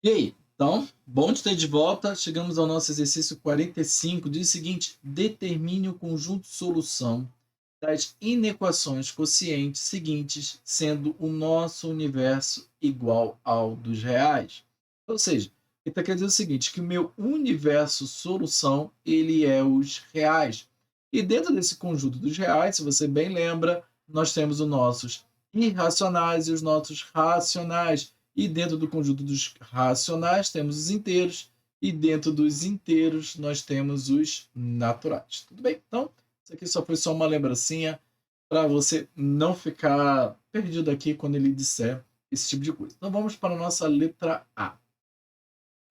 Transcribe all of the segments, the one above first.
E aí? Então, bom te ter de volta. Chegamos ao nosso exercício 45. Diz o seguinte: determine o conjunto solução das inequações quocientes seguintes, sendo o nosso universo igual ao dos reais. Ou seja, ele está querendo dizer o seguinte, que o meu universo solução, ele é os reais. E dentro desse conjunto dos reais, se você bem lembra, nós temos os nossos irracionais e os nossos racionais. E dentro do conjunto dos racionais temos os inteiros, e dentro dos inteiros nós temos os naturais. Tudo bem? Então, isso aqui só foi só uma lembrancinha para você não ficar perdido aqui quando ele disser esse tipo de coisa. Então vamos para a nossa letra A.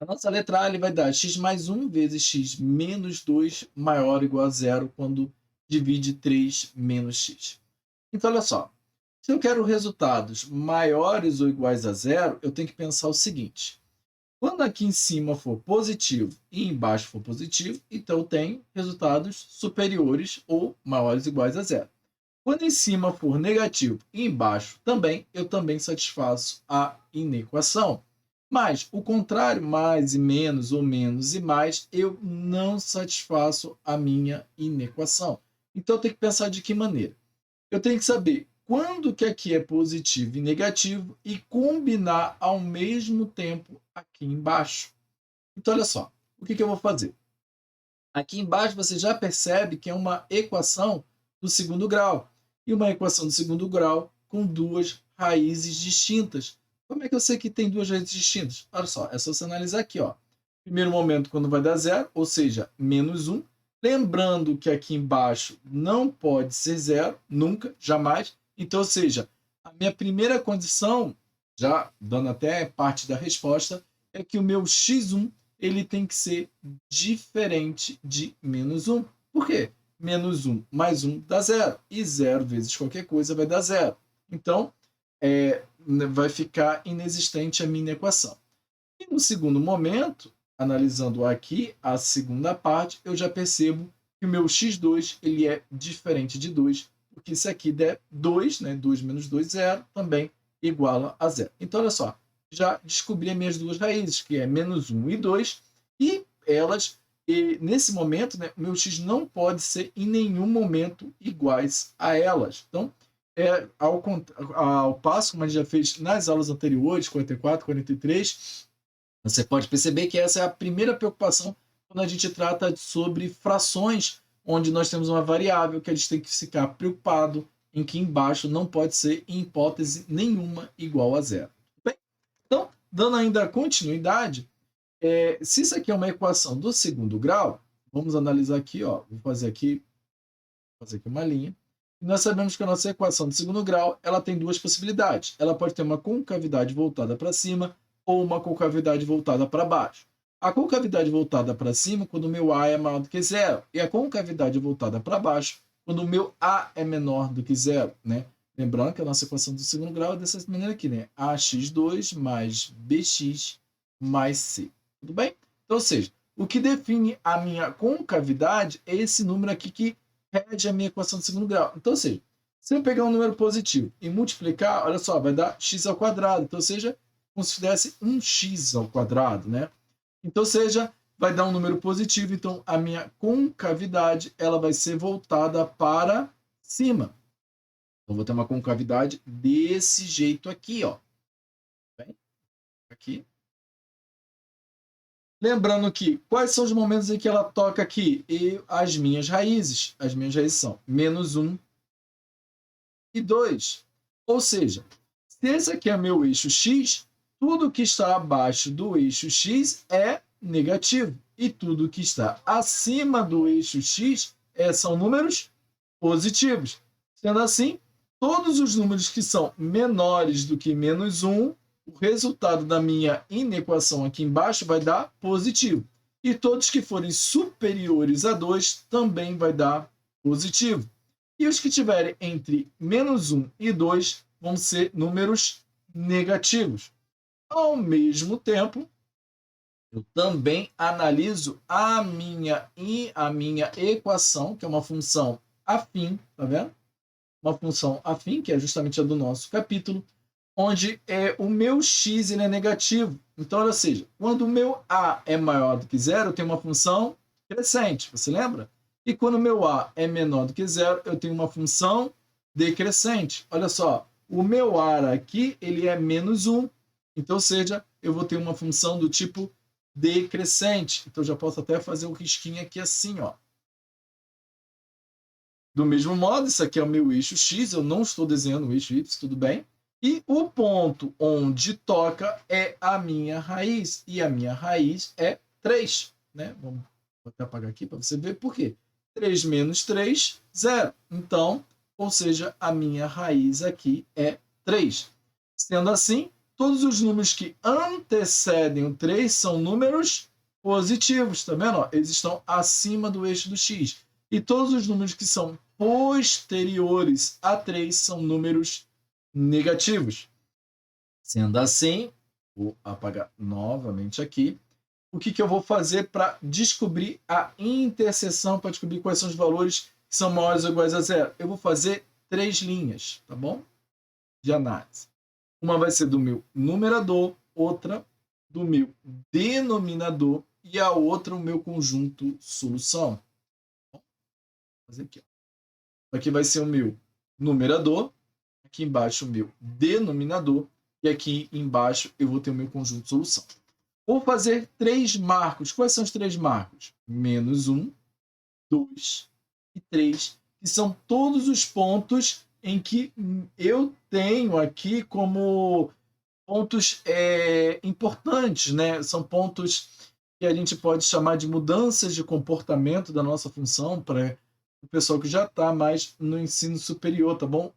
A nossa letra A ele vai dar x mais 1 vezes x menos 2 maior ou igual a zero quando divide 3 menos x. Então, olha só. Se eu quero resultados maiores ou iguais a zero, eu tenho que pensar o seguinte. Quando aqui em cima for positivo e embaixo for positivo, então eu tenho resultados superiores ou maiores ou iguais a zero. Quando em cima for negativo e embaixo também, eu também satisfaço a inequação. Mas o contrário, mais e menos ou menos e mais, eu não satisfaço a minha inequação. Então eu tenho que pensar de que maneira? Eu tenho que saber quando que aqui é positivo e negativo e combinar ao mesmo tempo aqui embaixo. Então, olha só, o que eu vou fazer? Aqui embaixo você já percebe que é uma equação do segundo grau. E uma equação do segundo grau com duas raízes distintas. Como é que eu sei que tem duas raízes distintas? Olha só, é só você analisar aqui. Ó. Primeiro momento, quando vai dar zero, ou seja, menos 1. Lembrando que aqui embaixo não pode ser zero, nunca, jamais. Então, ou seja, a minha primeira condição, já dando até parte da resposta, é que o meu x1 ele tem que ser diferente de menos 1. Por quê? Menos 1 mais 1 dá zero. E 0 vezes qualquer coisa vai dar zero. Então, vai ficar inexistente a minha equação. E no segundo momento, analisando aqui a segunda parte, eu já percebo que o meu x2 ele é diferente de 2, porque se aqui der 2, né, 2 menos 2, 0, também iguala a zero. Então, olha só, já descobri as minhas duas raízes, que é menos 1 e 2, e elas, nesse momento, né, meu x não pode ser em nenhum momento iguais a elas. Então, ao passo, como a gente já fez nas aulas anteriores, 44, 43, você pode perceber que essa é a primeira preocupação quando a gente trata sobre frações, onde nós temos uma variável que a gente tem que ficar preocupado em que embaixo não pode ser, em hipótese nenhuma, igual a zero. Bem, então, dando ainda continuidade, se isso aqui é uma equação do segundo grau, vamos analisar aqui, ó, vou fazer aqui uma linha. E nós sabemos que a nossa equação do segundo grau ela tem duas possibilidades. Ela pode ter uma concavidade voltada para cima ou uma concavidade voltada para baixo. A concavidade voltada para cima, quando o meu A é maior do que zero, e a concavidade voltada para baixo, quando o meu A é menor do que zero, né? Lembrando que a nossa equação do segundo grau é dessa maneira aqui, né? AX2 mais BX mais C. Tudo bem? Então, ou seja, o que define a minha concavidade é esse número aqui que rege a minha equação de segundo grau. Então, ou seja, se eu pegar um número positivo e multiplicar, olha só, vai dar x ao quadrado. Então, ou seja, como se fizesse um x ao quadrado, né? Então, ou seja, vai dar um número positivo. Então, a minha concavidade ela vai ser voltada para cima. Então, vou ter uma concavidade desse jeito aqui, ó. Bem, aqui. Lembrando que, quais são os momentos em que ela toca aqui? E as minhas raízes. As minhas raízes são menos 1 e 2. Ou seja, se esse aqui é meu eixo x, tudo que está abaixo do eixo x é negativo. E tudo que está acima do eixo x são números positivos. Sendo assim, todos os números que são menores do que menos 1, o resultado da minha inequação aqui embaixo vai dar positivo. E todos que forem superiores a 2 também vai dar positivo. E os que tiverem entre menos 1 e 2 vão ser números negativos. Ao mesmo tempo, eu também analiso a minha equação, que é uma função afim, tá vendo? Uma função afim, que é justamente a do nosso capítulo, onde o meu x ele é negativo. Então, ou seja, quando o meu a é maior do que zero, eu tenho uma função crescente, você lembra? E quando o meu a é menor do que zero, eu tenho uma função decrescente. Olha só, o meu a aqui ele é menos 1, então, ou seja, eu vou ter uma função do tipo decrescente. Então, já posso até fazer o risquinho aqui assim, ó. Do mesmo modo, isso aqui é o meu eixo x, eu não estou desenhando o eixo y, tudo bem? E o ponto onde toca é a minha raiz, e a minha raiz é 3, né? Vou até apagar aqui para você ver por quê. 3 menos 3, 0. Então, ou seja, a minha raiz aqui é 3. Sendo assim, todos os números que antecedem o 3 são números positivos, tá vendo? Eles estão acima do eixo do x. E todos os números que são posteriores a 3 são números negativos. Sendo assim, vou apagar novamente aqui. O que eu vou fazer para descobrir a interseção, para descobrir quais são os valores que são maiores ou iguais a zero? Eu vou fazer 3 linhas, tá bom? De análise. Uma vai ser do meu numerador, outra do meu denominador e a outra o meu conjunto solução. Vou fazer aqui, ó. Aqui vai ser o meu numerador, aqui embaixo o meu denominador e aqui embaixo eu vou ter o meu conjunto de solução. Vou fazer 3 marcos. Quais são os 3 marcos? Menos 1, 2 e 3, que são todos os pontos em que eu tenho aqui como pontos importantes, né? São pontos que a gente pode chamar de mudanças de comportamento da nossa função para o pessoal que já está mais no ensino superior, tá bom?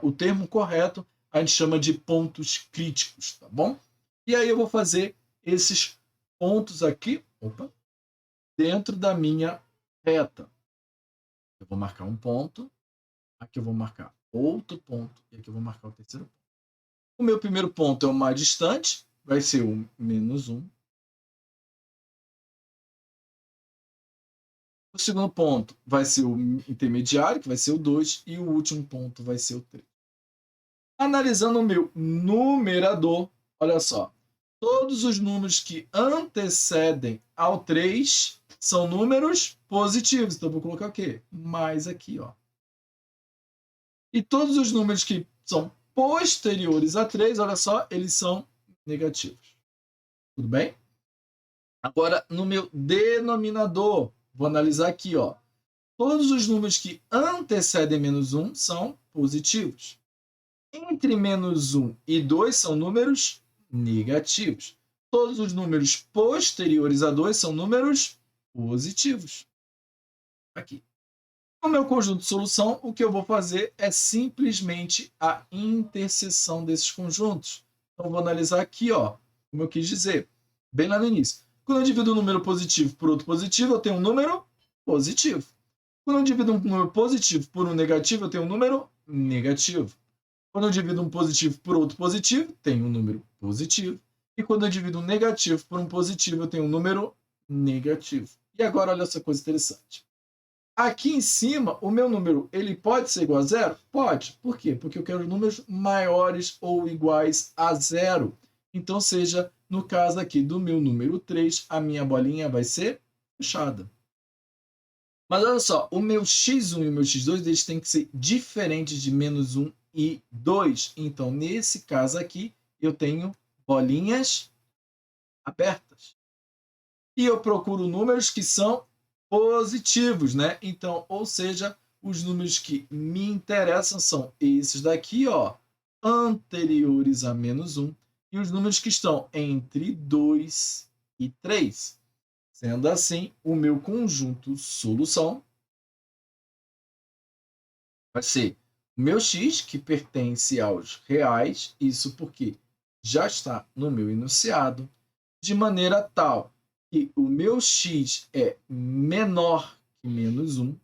O termo correto a gente chama de pontos críticos, tá bom? E aí eu vou fazer esses pontos aqui, dentro da minha reta. Eu vou marcar um ponto, aqui eu vou marcar outro ponto, e aqui eu vou marcar o terceiro ponto. O meu primeiro ponto é o mais distante, vai ser o menos 1. O segundo ponto vai ser o intermediário, que vai ser o 2, e o último ponto vai ser o 3. Analisando o meu numerador, olha só, todos os números que antecedem ao 3 são números positivos. Então, eu vou colocar o quê? Mais aqui, ó. E todos os números que são posteriores a 3, olha só, eles são negativos. Tudo bem? Agora, no meu denominador, vou analisar aqui, ó. Todos os números que antecedem menos 1 são positivos. Entre menos 1 e 2 são números negativos. Todos os números posteriores a 2 são números positivos. Aqui. No meu conjunto de solução, o que eu vou fazer é simplesmente a interseção desses conjuntos. Então, vou analisar aqui, ó, como eu quis dizer, bem lá no início. Quando eu divido um número positivo por outro positivo, eu tenho um número positivo. Quando eu divido um número positivo por um negativo, eu tenho um número negativo. Quando eu divido um positivo por outro positivo, tenho um número positivo. E quando eu divido um negativo por um positivo, eu tenho um número negativo. E agora, olha essa coisa interessante. Aqui em cima, o meu número ele pode ser igual a zero? Pode. Por quê? Porque eu quero números maiores ou iguais a zero. Então, seja, no caso aqui do meu número 3, a minha bolinha vai ser fechada. Mas olha só, o meu x1 e o meu x2 eles têm que ser diferentes de menos 1 e 2. Então, nesse caso aqui, eu tenho bolinhas abertas. E eu procuro números que são positivos, né? Então, ou seja, os números que me interessam são esses daqui, ó, anteriores a menos 1, e os números que estão entre 2 e 3. Sendo assim, o meu conjunto solução vai ser o meu x, que pertence aos reais, isso porque já está no meu enunciado, de maneira tal que o meu x é menor que menos 1.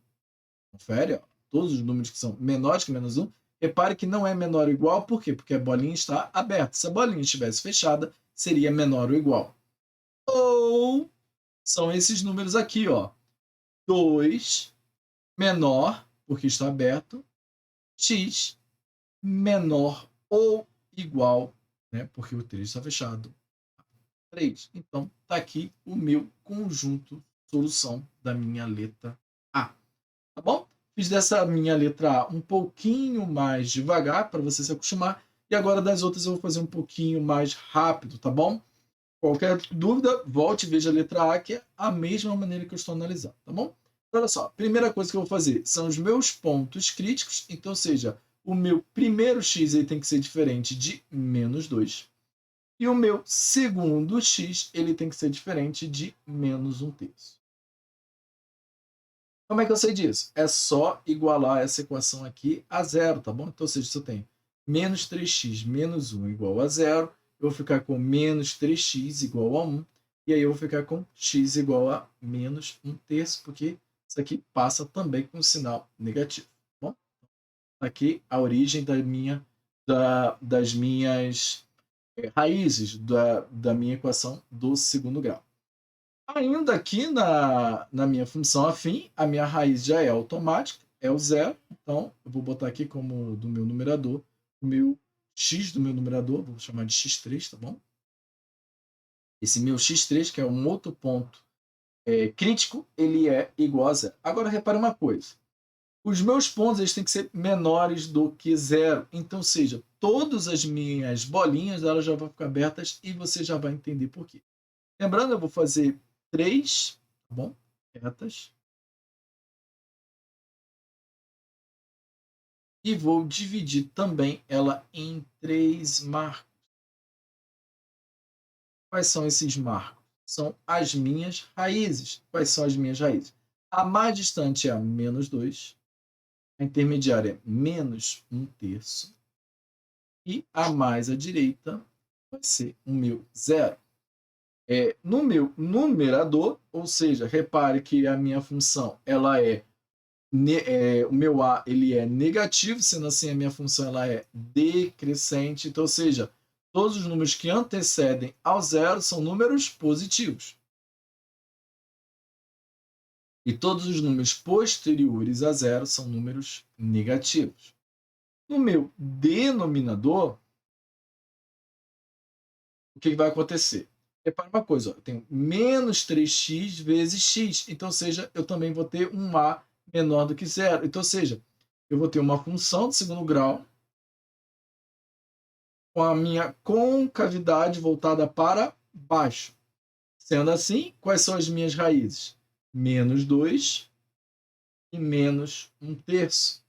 Confere, ó, todos os números que são menores que menos 1. Repare que não é menor ou igual, por quê? Porque a bolinha está aberta. Se a bolinha estivesse fechada, seria menor ou igual. Ou são esses números aqui, ó. 2 menor, porque está aberto, x menor ou igual, né, porque o 3 está fechado, 3. Então, está aqui o meu conjunto solução da minha letra A. Tá bom? Fiz dessa minha letra A um pouquinho mais devagar para você se acostumar. E agora das outras eu vou fazer um pouquinho mais rápido, tá bom? Qualquer dúvida, volte e veja a letra A, que é a mesma maneira que eu estou analisando, tá bom? Olha só, a primeira coisa que eu vou fazer são os meus pontos críticos. Então, seja, o meu primeiro x ele tem que ser diferente de menos 2. E o meu segundo x ele tem que ser diferente de menos 1/3. Como é que eu sei disso? É só igualar essa equação aqui a zero, tá bom? Então, ou seja, se eu tenho menos 3x menos 1 igual a zero, eu vou ficar com menos 3x igual a 1, e aí eu vou ficar com x igual a menos 1/3, porque isso aqui passa também com sinal negativo. Tá bom? Aqui a origem das minhas raízes da minha equação do segundo grau. Ainda aqui na minha função afim, a minha raiz já é automática, é o zero. Então, eu vou botar aqui como do meu numerador, o meu x do meu numerador, vou chamar de x3, tá bom? Esse meu x3, que é um outro ponto crítico, ele é igual a zero. Agora, repare uma coisa. Os meus pontos eles têm que ser menores do que zero. Então, seja, todas as minhas bolinhas elas já vão ficar abertas e você já vai entender por quê. Lembrando, eu vou fazer 3, tá bom? Retas. E vou dividir também ela em 3 marcos. Quais são esses marcos? São as minhas raízes. Quais são as minhas raízes? A mais distante é a menos 2, a intermediária é menos 1/3, e a mais à direita vai ser o meu zero. No meu numerador, ou seja, repare que a minha função ela o meu A ele é negativo, sendo assim a minha função ela é decrescente. Então, ou seja, todos os números que antecedem ao zero são números positivos. E todos os números posteriores a zero são números negativos. No meu denominador, o que vai acontecer? Repara uma coisa, ó, eu tenho menos 3x vezes x. Então, ou seja, eu também vou ter um A menor do que zero. Então, ou seja, eu vou ter uma função de segundo grau com a minha concavidade voltada para baixo. Sendo assim, quais são as minhas raízes? Menos 2 e menos 1/3.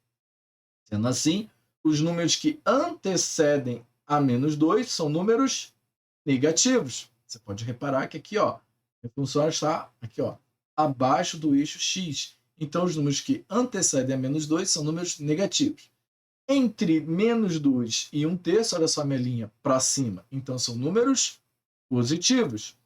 Sendo assim, os números que antecedem a menos 2 são números negativos. Você pode reparar que aqui, ó, a função está aqui, ó, abaixo do eixo x. Então, os números que antecedem a menos 2 são números negativos. Entre menos 2 e 1/3, olha só a minha linha para cima. Então, são números positivos.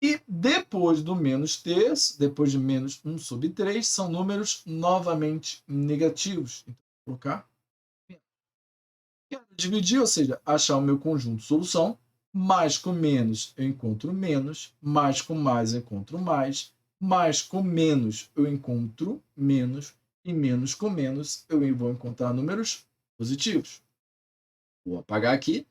E depois do menos terço, depois de menos 1/3, são números novamente negativos. Então, vou colocar. Quero dividir, ou seja, achar o meu conjunto de solução. Mais com menos eu encontro menos, mais com mais eu encontro mais com menos eu encontro menos, e menos com menos eu vou encontrar números positivos. Vou apagar aqui.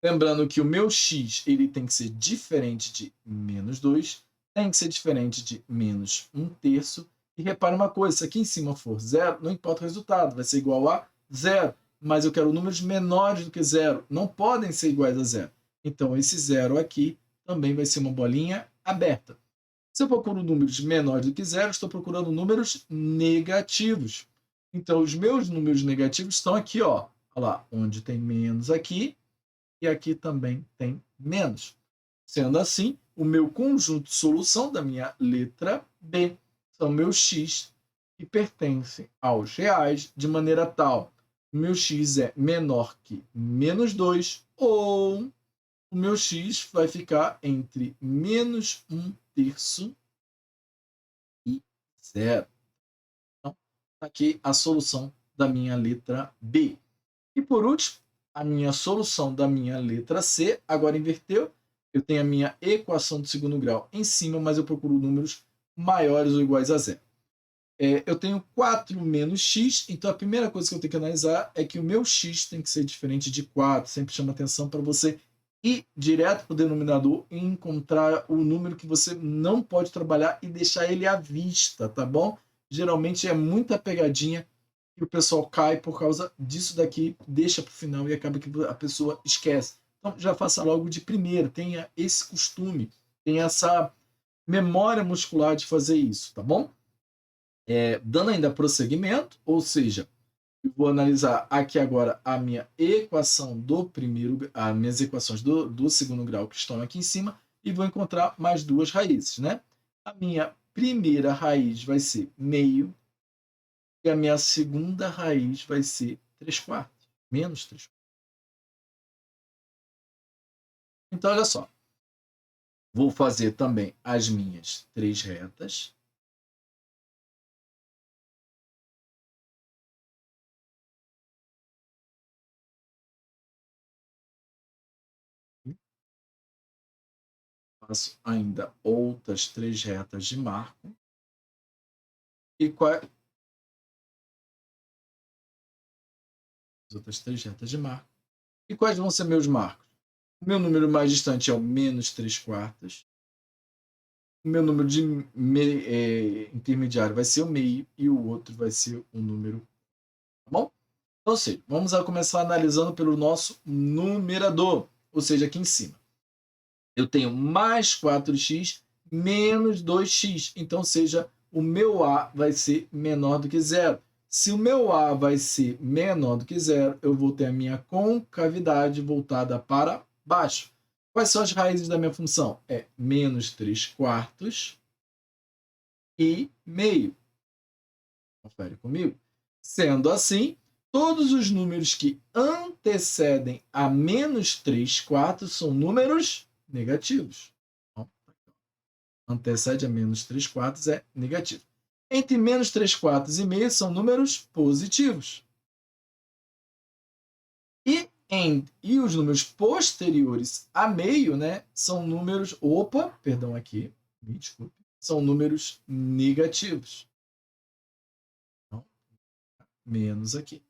Lembrando que o meu x ele tem que ser diferente de menos 2, tem que ser diferente de menos 1/3. E repare uma coisa, se aqui em cima for zero, não importa o resultado, vai ser igual a zero. Mas eu quero números menores do que zero, não podem ser iguais a zero. Então, esse zero aqui também vai ser uma bolinha aberta. Se eu procuro números menores do que zero, estou procurando números negativos. Então, os meus números negativos estão aqui, ó. Olha lá, onde tem menos aqui, e aqui também tem menos. Sendo assim, o meu conjunto de solução da minha letra B são meus x que pertencem aos reais, de maneira tal o meu x é menor que menos 2, ou o meu x vai ficar entre menos 1/3 e zero. Então, aqui a solução da minha letra B. E por último, a minha solução da minha letra C, agora inverteu. Eu tenho a minha equação de segundo grau em cima, mas eu procuro números maiores ou iguais a zero. eu tenho 4 menos x, então a primeira coisa que eu tenho que analisar é que o meu x tem que ser diferente de 4. Sempre chama atenção para você ir direto para o denominador e encontrar o número que você não pode trabalhar e deixar ele à vista, tá bom? Geralmente é muita pegadinha que o pessoal cai por causa disso daqui, deixa para o final e acaba que a pessoa esquece. Então já faça logo de primeira, tenha esse costume, tenha essa memória muscular de fazer isso, tá bom? Dando ainda prosseguimento, ou seja, eu vou analisar aqui agora a minha equação do primeiro, as minhas equações do segundo grau que estão aqui em cima e vou encontrar mais duas raízes, né? A minha primeira raiz vai ser meio e a minha segunda raiz vai ser 3/4, menos 3/4. Então, olha só, vou fazer também as minhas 3 retas. Faço ainda outras 3 retas de marco. E quais as outras 3 retas de marco. E quais vão ser meus marcos? O meu número mais distante é o menos 3/4. O meu número de intermediário vai ser o meio e o outro vai ser o número, tá bom? Então, ou seja, vamos começar analisando pelo nosso numerador, ou seja, aqui em cima. Eu tenho mais 4x menos 2x, então, seja, o meu A vai ser menor do que zero. Se o meu A vai ser menor do que zero, eu vou ter a minha concavidade voltada para baixo. Quais são as raízes da minha função? É menos 3/4 e meio. Confere comigo. Sendo assim, todos os números que antecedem a menos 3/4 são números negativos. Então, antecede a menos 3/4 é negativo. Entre menos 3/4 e meio são números positivos. E os números posteriores a meio, né, são números... Opa, perdão aqui, me desculpe. São números negativos. Então, menos aqui.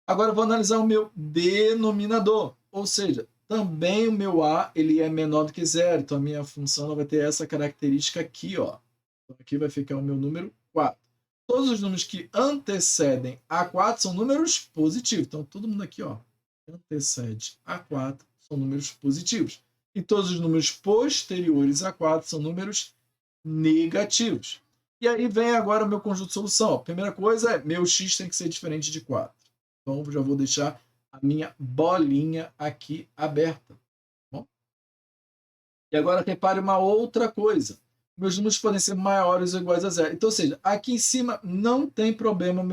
Agora eu vou analisar o meu denominador, ou seja, também o meu A ele é menor do que zero, então a minha função ela vai ter essa característica aqui, ó. Então aqui vai ficar o meu número 4. Todos os números que antecedem a 4 são números positivos, então todo mundo aqui, ó, antecede a 4 são números positivos. E todos os números posteriores a 4 são números negativos. E aí vem agora o meu conjunto de solução. A primeira coisa é meu x tem que ser diferente de 4. Então, já vou deixar a minha bolinha aqui aberta. Bom? E agora, repare uma outra coisa. Meus números podem ser maiores ou iguais a zero. Então, ou seja, aqui em cima não tem problema o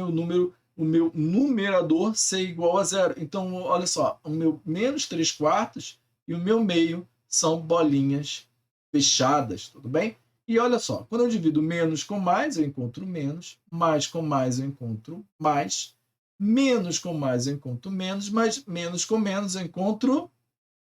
meu numerador ser igual a zero. Então, olha só, o meu menos 3/4 e o meu meio são bolinhas fechadas, tudo bem? E olha só, quando eu divido menos com mais, eu encontro menos, mais com mais eu encontro mais, menos com mais eu encontro menos, mas menos com menos eu encontro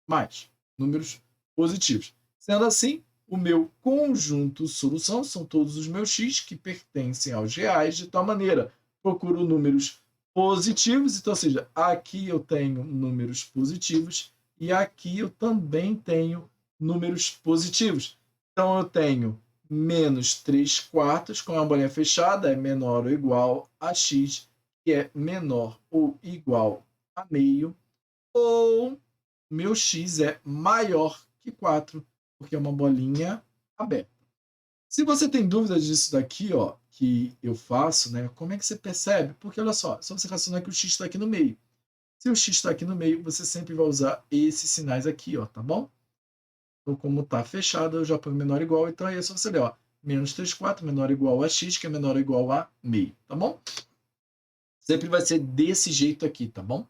mais. Números positivos. Sendo assim, o meu conjunto solução são todos os meus x que pertencem aos reais, de tal maneira, procuro números positivos, então, ou seja, aqui eu tenho números positivos e aqui eu também tenho números positivos. Então, eu tenho menos 3/4 com a bolinha fechada, é menor ou igual a x, que é menor ou igual a meio, ou meu x é maior que 4, porque é uma bolinha aberta. Se você tem dúvidas disso daqui, ó, que eu faço, né, como é que você percebe? Porque, olha só, só você racionar que o x está aqui no meio. Se o x está aqui no meio, você sempre vai usar esses sinais aqui, ó, tá bom? Então, como está fechado, eu já ponho menor ou igual, então aí é só você ler, ó, menos 3/4 menor ou igual a x, que é menor ou igual a meio, tá bom? Sempre vai ser desse jeito aqui, tá bom?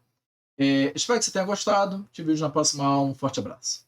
Espero que você tenha gostado. Te vejo na próxima aula. Um forte abraço.